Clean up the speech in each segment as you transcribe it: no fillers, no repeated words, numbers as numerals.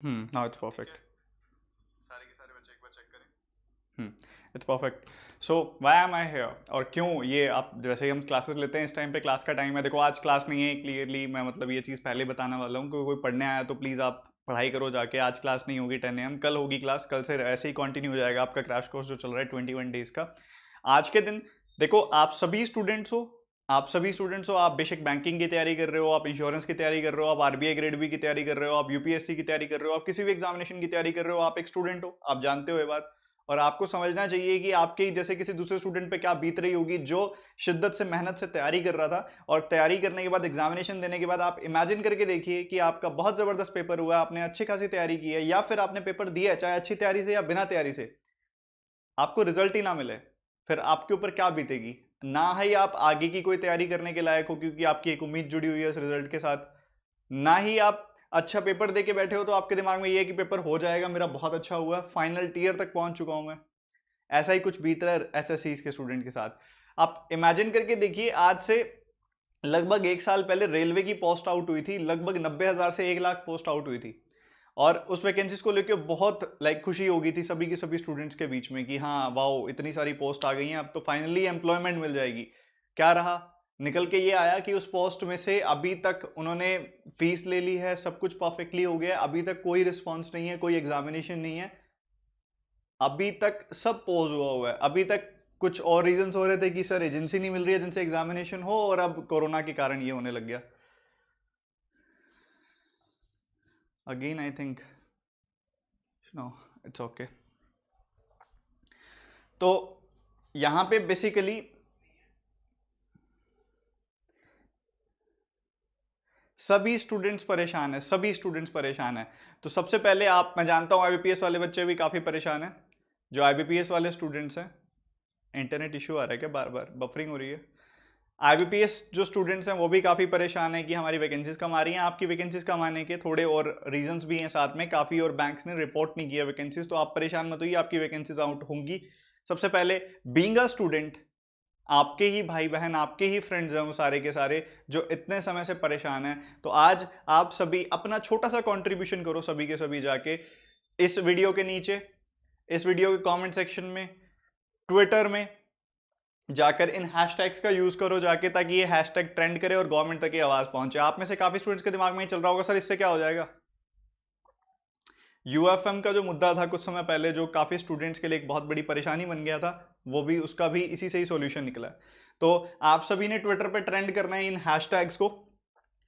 Now it's ठीक है, perfect. सारे के सारे बच्चे एक बार चेक करें। It's perfect. So why am I hear, और क्यों ये आप जैसे ही हम क्लासेस लेते हैं इस टाइम पे क्लास का टाइम है, देखो आज क्लास नहीं है क्लियरली, मैं मतलब ये चीज़ पहले बताने वाला हूँ कि कोई पढ़ने आया तो प्लीज़ आप पढ़ाई करो जाके, आज क्लास नहीं होगी 10 AM, कल होगी क्लास, कल से ऐसे ही कंटिन्यू हो जाएगा आपका क्रैश कोर्स जो चल रहा है 21 डेज का। आज के दिन देखो आप सभी स्टूडेंट्स हो, आप बेशक बैंकिंग की तैयारी कर रहे हो, आप इंश्योरेंस की तैयारी कर रहे हो, आप आरबीआई ग्रेड बी की तैयारी कर रहे हो, आप यूपीएससी की तैयारी कर रहे हो, आप किसी भी एग्जामिनेशन की तैयारी कर रहे हो, आप एक स्टूडेंट हो, आप जानते हो ये बात। और आपको समझना चाहिए कि आपके जैसे किसी दूसरे स्टूडेंट पे क्या बीत रही होगी जो शिद्दत से मेहनत से तैयारी कर रहा था, और तैयारी करने के बाद एग्जामिनेशन देने के बाद आप इमेजिन करके देखिए कि आपका बहुत जबरदस्त पेपर हुआ, आपने अच्छी खासी तैयारी की है, या फिर आपने पेपर दिया है चाहे अच्छी तैयारी से या बिना तैयारी से, आपको रिजल्ट ही ना मिले, फिर आपके ऊपर क्या बीतेगी। ना ही आप आगे की कोई तैयारी करने के लायक हो क्योंकि आपकी एक उम्मीद जुड़ी हुई है उस रिजल्ट के साथ, ना ही आप अच्छा पेपर दे के बैठे हो तो आपके दिमाग में ये है कि पेपर हो जाएगा मेरा, बहुत अच्छा हुआ, फाइनल टीयर तक पहुंच चुका हूं मैं। ऐसा ही कुछ बीत रहा है एसएससी के स्टूडेंट के साथ। आप इमेजिन करके देखिए, आज से लगभग 1 साल पहले रेलवे की पोस्ट आउट हुई थी, लगभग 90,000 से 1 लाख पोस्ट आउट हुई थी, और उस वैकेंसीज को लेकर बहुत खुशी हो गई थी सभी के सभी स्टूडेंट्स के बीच में कि हाँ वाओ इतनी सारी पोस्ट आ गई हैं, अब तो फाइनली एम्प्लॉयमेंट मिल जाएगी। क्या रहा, निकल के ये आया कि उस पोस्ट में से अभी तक उन्होंने फीस ले ली है, सब कुछ परफेक्टली हो गया है, अभी तक कोई रिस्पॉन्स नहीं है, कोई एग्जामिनेशन नहीं है, अभी तक सब पोज हुआ हुआ है, अभी तक कुछ और रीजंस हो रहे थे कि सर एजेंसी नहीं मिल रही है जिनसे एग्जामिनेशन हो, और अब कोरोना के कारण ये होने लग गया। Again I think no, it's okay. तो यहाँ पे बेसिकली सभी स्टूडेंट्स परेशान है, सभी स्टूडेंट्स परेशान है। तो सबसे पहले आप, मैं जानता हूँ आईबीपीएस वाले बच्चे भी काफ़ी परेशान हैं, जो आईबीपीएस वाले स्टूडेंट्स हैं। इंटरनेट इशू आ रहा है क्या, बार बार बफरिंग हो रही है। आईबीपीएस जो स्टूडेंट्स हैं वो भी काफ़ी परेशान है कि हमारी वैकेंसीज कम आ रही हैं। आपकी वैकेंसीज कम आने के थोड़े और रीजंस भी हैं साथ में, काफ़ी और बैंक्स ने रिपोर्ट नहीं किया वैकेंसीज, तो आप परेशान मत होइए, आपकी वैकेंसीज आउट होंगी। सबसे पहले बीइंग अ स्टूडेंट, आपके ही भाई बहन, आपके ही फ्रेंड्स हैं वो सारे के सारे जो इतने समय से परेशान हैं, तो आज आप सभी अपना छोटा सा कंट्रीब्यूशन करो, सभी के सभी जाके इस वीडियो के नीचे, इस वीडियो के कमेंट सेक्शन में, ट्विटर में जाकर इन हैशटैग्स का यूज करो जाके, ताकि ये हैशटैग ट्रेंड करे और गवर्नमेंट तक ये आवाज पहुंचे। आप में से काफी स्टूडेंट्स के दिमाग में ही चल रहा होगा सर इससे क्या हो जाएगा। यूएफएम का जो मुद्दा था कुछ समय पहले, जो काफी स्टूडेंट्स के लिए एक बहुत बड़ी परेशानी बन गया था, वो भी, उसका भी इसी से ही सॉल्यूशन निकला है। तो आप सभी ने ट्विटर पे ट्रेंड करना है इन हैशटैग्स को।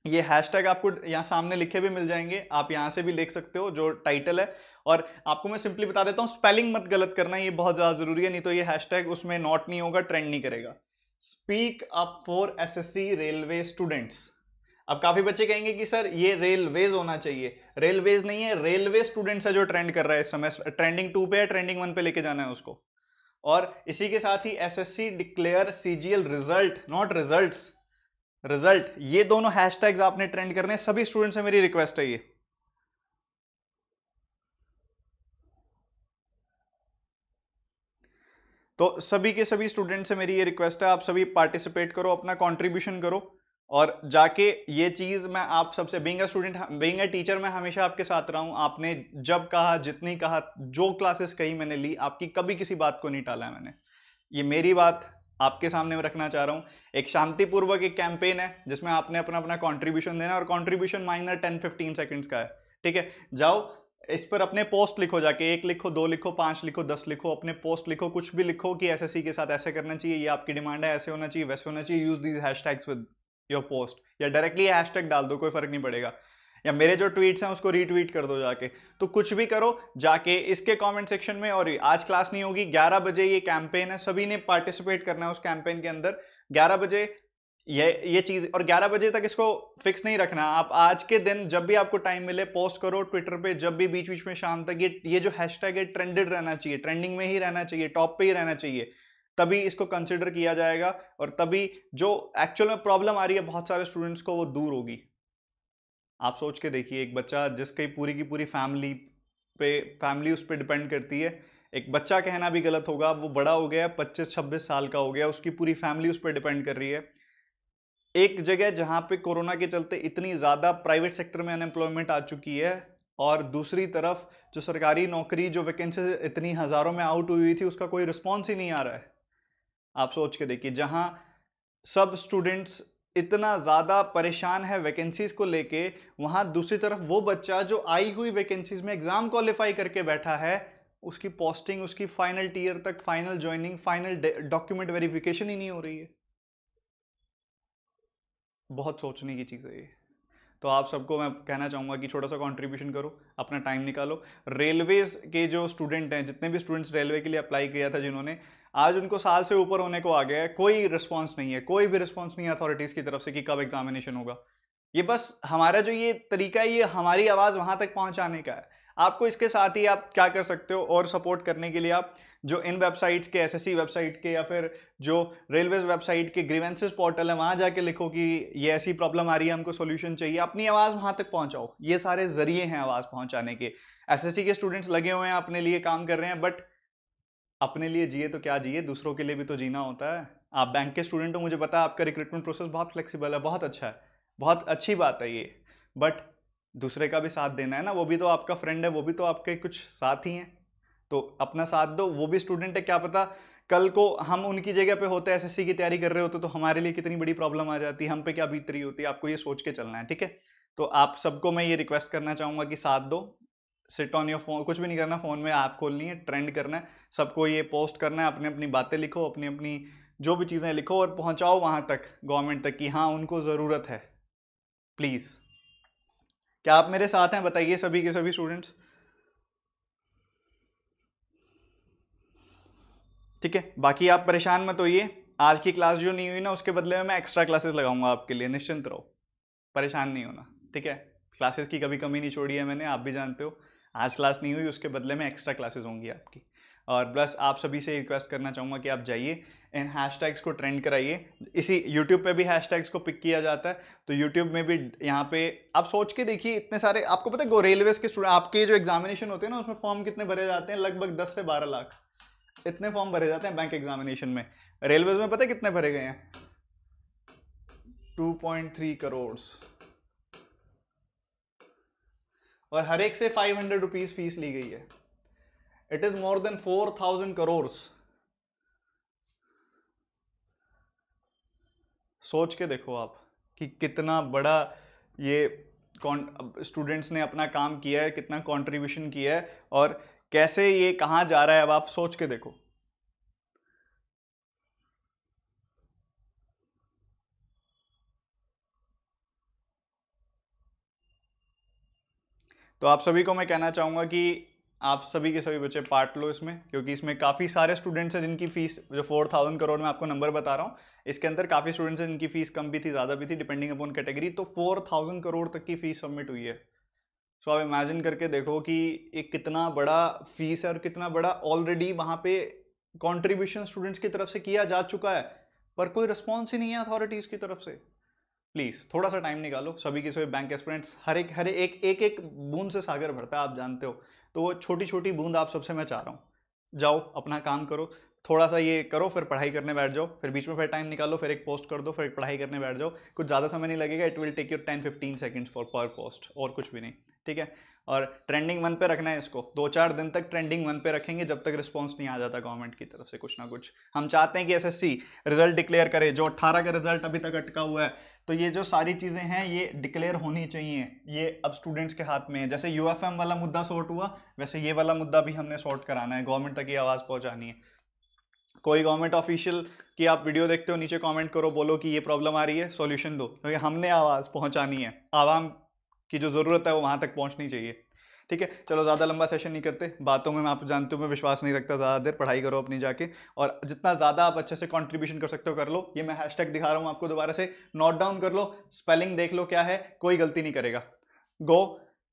ये हैशटैग आपको यहाँ सामने लिखे भी मिल जाएंगे, आप यहाँ से भी लिख सकते हो जो टाइटल है। और आपको मैं सिंपली बता देता हूँ, स्पेलिंग मत गलत करना, ये बहुत ज्यादा जरूरी है, नहीं तो ये हैशटैग उसमें नोट नहीं होगा, ट्रेंड नहीं करेगा। Speak up for SSC railway students. अब काफी बच्चे कहेंगे कि सर ये रेलवेज होना चाहिए, रेलवेज नहीं है, रेलवे स्टूडेंट्स है जो ट्रेंड कर रहा है इस समय, ट्रेंडिंग 2 पे है, ट्रेंडिंग 1 पे लेके जाना है उसको। और इसी के साथ ही SSC declare CGL result, not results, result, ये दोनों हैशटैग्स आपने ट्रेंड करने हैं, सभी स्टूडेंट से मेरी रिक्वेस्ट है ये। तो सभी के सभी स्टूडेंट से मेरी ये रिक्वेस्ट है, आप सभी पार्टिसिपेट करो, अपना कंट्रीब्यूशन करो, और जाके ये चीज मैं आप सबसे, being a student, being a teacher, मैं हमेशा आपके साथ रहा हूं, आपने जब कहा, जितनी कहा, जो क्लासेस कही मैंने ली, आपकी कभी किसी बात को नहीं टाला है मैंने। ये मेरी बात आपके सामने में रखना चाह रहा हूँ। एक शांतिपूर्वक एक कैंपेन है जिसमें आपने अपना अपना कंट्रीब्यूशन देना है, और कंट्रीब्यूशन माइनर 10-15 सेकंड्स का है, ठीक है। जाओ इस पर अपने पोस्ट लिखो जाके, एक लिखो, दो लिखो, पांच लिखो, 10 लिखो, अपने पोस्ट लिखो, कुछ भी लिखो कि एसएससी के साथ ऐसे करना चाहिए, ये आपकी डिमांड है, ऐसे होना चाहिए, वैसे होना चाहिए, use these hashtags with your post, या डायरेक्टली हैशटैग डाल दो, कोई फर्क नहीं पड़ेगा, या मेरे जो ट्वीट्स हैं उसको रीट्वीट कर दो जाके। तो कुछ भी करो जाके इसके कमेंट सेक्शन में। और आज क्लास नहीं होगी, 11 बजे ये कैंपेन है, सभी ने पार्टिसिपेट करना है उस कैंपेन के अंदर, 11 बजे। ये चीज, और 11 बजे तक इसको फिक्स नहीं रखना, आप आज के दिन जब भी आपको टाइम मिले पोस्ट करो ट्विटर पे, जब भी बीच बीच में शाम तक, ये जो हैशटैग है ट्रेंडेड रहना चाहिए, ट्रेंडिंग में ही रहना चाहिए, टॉप पे ही रहना चाहिए, तभी इसको कंसिडर किया जाएगा, और तभी जो एक्चुअल में प्रॉब्लम आ रही है बहुत सारे स्टूडेंट्स को वो दूर होगी। आप सोच के देखिए, एक बच्चा जिसकी पूरी की पूरी फैमिली पे, फैमिली उस पर डिपेंड करती है, एक बच्चा कहना भी गलत होगा, वो बड़ा हो गया, 25-26 साल का हो गया, उसकी पूरी फैमिली उस पर डिपेंड कर रही है। एक जगह जहां पे कोरोना के चलते इतनी ज्यादा प्राइवेट सेक्टर में अनएम्प्लॉयमेंट आ चुकी है, और दूसरी तरफ जो सरकारी नौकरी जो वैकेंसी इतनी हज़ारों में आउट हुई थी उसका कोई रिस्पॉन्स ही नहीं आ रहा है। आप सोच के देखिए, जहां सब स्टूडेंट्स इतना ज़्यादा परेशान है वैकेंसीज को लेके, वहां दूसरी तरफ वो बच्चा जो आई हुई वैकेंसीज में एग्जाम क्वालिफाई करके बैठा है, उसकी पोस्टिंग, उसकी फाइनल टीयर तक, final joining, final document verification ही नहीं हो रही है। बहुत सोचने की चीज़ है ये। तो आप सबको मैं कहना चाहूँगा कि छोटा सा कंट्रीब्यूशन करो, अपना टाइम निकालो। रेलवेज के जो स्टूडेंट हैं, जितने भी स्टूडेंट्स रेलवे के लिए अप्लाई किया था जिन्होंने, आज उनको साल से ऊपर होने को आ गया है, कोई रिस्पांस नहीं है, कोई भी रिस्पांस नहीं है अथॉरिटीज़ की तरफ से कि कब एग्जामिनेशन होगा। ये बस हमारा जो ये तरीका है, ये हमारी आवाज़ वहाँ तक पहुँचाने का है। आपको इसके साथ ही आप क्या कर सकते हो और सपोर्ट करने के लिए, आप जो इन वेबसाइट्स के, एसएससी वेबसाइट के, या फिर जो रेलवेज वेबसाइट के ग्रीवेंसेस पोर्टल है, वहाँ जाके लिखो कि ये ऐसी प्रॉब्लम आ रही है, हमको सोल्यूशन चाहिए। अपनी आवाज़ वहाँ तक पहुँचाओ। ये सारे जरिए हैं आवाज़ पहुँचाने के। एसएससी के स्टूडेंट्स लगे हुए हैं, अपने लिए काम कर रहे हैं, बट अपने लिए जिए तो क्या जिए, दूसरों के लिए भी तो जीना होता है। आप बैंक के स्टूडेंट हो, मुझे पता है आपका रिक्रूटमेंट प्रोसेस बहुत फ्लेक्सिबल है, बहुत अच्छा है, बहुत अच्छी बात है ये। बट दूसरे का भी साथ देना है ना, वो भी तो आपका फ्रेंड है, वो भी तो आपके कुछ साथी हैं। तो अपना साथ दो, वो भी स्टूडेंट है, क्या पता कल को हम उनकी जगह पे होते, एसएससी की तैयारी कर रहे होते, तो हमारे लिए कितनी बड़ी प्रॉब्लम आ जाती, हम पे क्या बीत रही होती। आपको ये सोच के चलना है, ठीक है। तो आप सबको मैं ये रिक्वेस्ट करना चाहूंगा कि साथ दो। सिट ऑन योर फोन, कुछ भी नहीं करना, फोन में ऐप खोलनी है, ट्रेंड करना है, सबको ये पोस्ट करना है, अपनी अपनी बातें लिखो, अपनी अपनी जो भी चीज़ें लिखो और पहुंचाओ वहां तक, गवर्नमेंट तक, कि हाँ उनको ज़रूरत है। प्लीज़, क्या आप मेरे साथ हैं? बताइए सभी के सभी स्टूडेंट्स। ठीक है, बाकी आप परेशान मत होइए। आज की क्लास जो नहीं हुई ना, उसके बदले में मैं एक्स्ट्रा क्लासेस लगाऊंगा आपके लिए, निश्चिंत रहो, परेशान नहीं होना, ठीक है। क्लासेस की कभी कमी नहीं छोड़ी है मैंने, आप भी जानते हो। आज क्लास नहीं हुई, उसके बदले में एक्स्ट्रा क्लासेस होंगी आपकी। और बस आप सभी से रिक्वेस्ट करना चाहूँगा कि आप जाइए, इन हैशटैग्स को ट्रेंड कराइए। इसी यूट्यूब पे भी हैशटैग्स को पिक किया जाता है, तो यूट्यूब में भी यहाँ पे आप सोच के देखिए, इतने सारे, आपको पता है रेलवेज के स्टूडेंट, आपके जो एग्जामिनेशन होते हैं ना, उसमें फॉर्म कितने भरे जाते हैं? लगभग 10 से 12 लाख इतने फॉर्म भरे जाते हैं बैंक एग्जामिनेशन में। रेलवेज में पता है कितने भरे गए हैं? 2.3 करोड़। और हर एक से 500 रुपीज फीस ली गई है। It is more than 4,000 crore. सोच के देखो आप कि कितना बड़ा ये स्टूडेंट्स ने अपना काम किया है, कितना कंट्रीब्यूशन किया है, और कैसे ये कहाँ जा रहा है, अब आप सोच के देखो। तो आप सभी को मैं कहना चाहूँगा कि आप सभी के सभी बच्चे पार्ट लो इसमें, क्योंकि इसमें काफ़ी सारे स्टूडेंट्स हैं जिनकी फीस, जो 4,000 करोड़ में आपको नंबर बता रहा हूँ, इसके अंदर काफ़ी स्टूडेंट्स हैं जिनकी फीस कम भी थी, ज़्यादा भी थी, डिपेंडिंग अपॉन कैटेगरी। तो 4,000 करोड़ तक की फीस सबमिट हुई है। सो आप इमेजिन करके देखो कि एक कितना बड़ा फीस है, और कितना बड़ा ऑलरेडी वहाँ पे कॉन्ट्रीब्यूशन स्टूडेंट्स की तरफ से किया जा चुका है, पर कोई रिस्पॉन्स ही नहीं है अथॉरिटीज़ की तरफ से। प्लीज थोड़ा सा टाइम निकालो, सभी के सभी बैंक एस्पिरेंट्स, हर एक बूंद से सागर भरता है, आप जानते हो। तो वो छोटी छोटी बूंद आप सबसे मैं चाह रहा हूँ, जाओ अपना काम करो, थोड़ा सा ये करो, फिर पढ़ाई करने बैठ जाओ, फिर बीच में फिर टाइम निकालो, फिर एक पोस्ट कर दो, फिर एक पढ़ाई करने बैठ जाओ। कुछ ज़्यादा समय नहीं लगेगा, it will take you 10-15 seconds for per post, और कुछ भी नहीं, ठीक है। और ट्रेंडिंग 1 पे रखना है इसको, 2-4 दिन तक ट्रेंडिंग 1 पे रखेंगे, जब तक रिस्पॉन्स नहीं आ जाता गवर्नमेंट की तरफ से कुछ ना कुछ। हम चाहते हैं कि एसएससी रिजल्ट डिक्लेयर करे, जो 18 का रिजल्ट अभी तक अटका हुआ है। तो ये जो सारी चीज़ें हैं ये डिक्लेयर होनी चाहिए, ये अब स्टूडेंट्स के हाथ में है। जैसे यूएफएम वाला मुद्दा सॉर्ट हुआ, वैसे ये वाला मुद्दा भी हमने सॉर्ट कराना है, गवर्नमेंट तक ये आवाज़ पहुंचानी है। कोई गवर्नमेंट ऑफिशियल की आप वीडियो देखते हो, नीचे कमेंट करो, बोलो कि ये प्रॉब्लम आ रही है, सॉल्यूशन दो, क्योंकि हमने आवाज़ पहुंचानी है, आवाम की जो ज़रूरत है वो वहाँ तक पहुँचनी चाहिए, ठीक है। चलो ज़्यादा लंबा सेशन नहीं करते, बातों में मैं, आप जानते हो मैं विश्वास नहीं रखता ज़्यादा देर, पढ़ाई करो अपनी जाके, और जितना ज़्यादा आप अच्छे से कंट्रीब्यूशन कर सकते हो कर लो। ये मैं हैशटैग दिखा रहा हूँ आपको, दोबारा से नोट डाउन कर लो, स्पेलिंग देख लो क्या है, कोई गलती नहीं करेगा। गो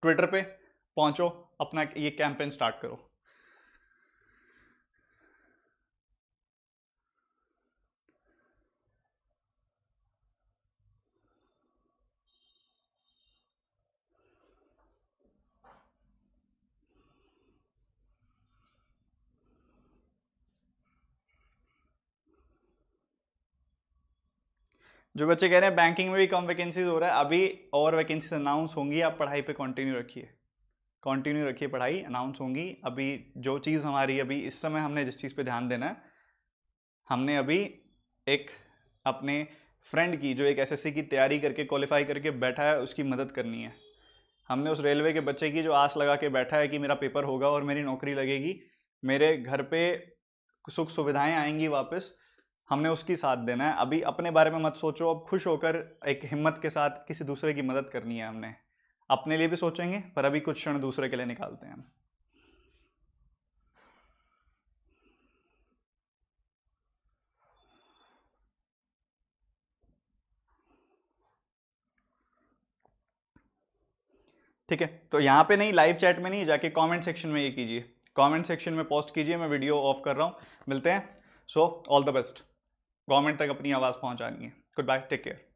ट्विटर पे पहुँचो, अपना ये कैंपेन स्टार्ट करो। जो बच्चे कह रहे हैं बैंकिंग में भी कम वैकेंसीज हो रहा है, अभी और वैकेंसीज अनाउंस होंगी, आप पढ़ाई पे कंटिन्यू रखिए। कंटिन्यू रखिए पढ़ाई, अनाउंस होंगी। अभी जो चीज़ हमारी अभी इस समय हमने जिस चीज़ पे ध्यान देना है, हमने अभी एक अपने फ्रेंड की जो एक एसएससी की तैयारी करके क्वालिफाई करके बैठा है उसकी मदद करनी है। हमने उस रेलवे के बच्चे की जो आस लगा के बैठा है कि मेरा पेपर होगा और मेरी नौकरी लगेगी, मेरे घर पे सुख सुविधाएं आएंगी वापस, हमने उसकी साथ देना है। अभी अपने बारे में मत सोचो, अब खुश होकर एक हिम्मत के साथ किसी दूसरे की मदद करनी है हमने। अपने लिए भी सोचेंगे पर अभी कुछ क्षण दूसरे के लिए निकालते हैं हम। ठीक है, तो यहाँ पे नहीं, लाइव चैट में नहीं, जाके कमेंट सेक्शन में ये कीजिए, कमेंट सेक्शन में पोस्ट कीजिए, मैं वीडियो ऑफ कर रहा हूँ। मिलते हैं। So all the best. Government तक अपनी आवाज़ पहुँचानी है। Goodbye, take care.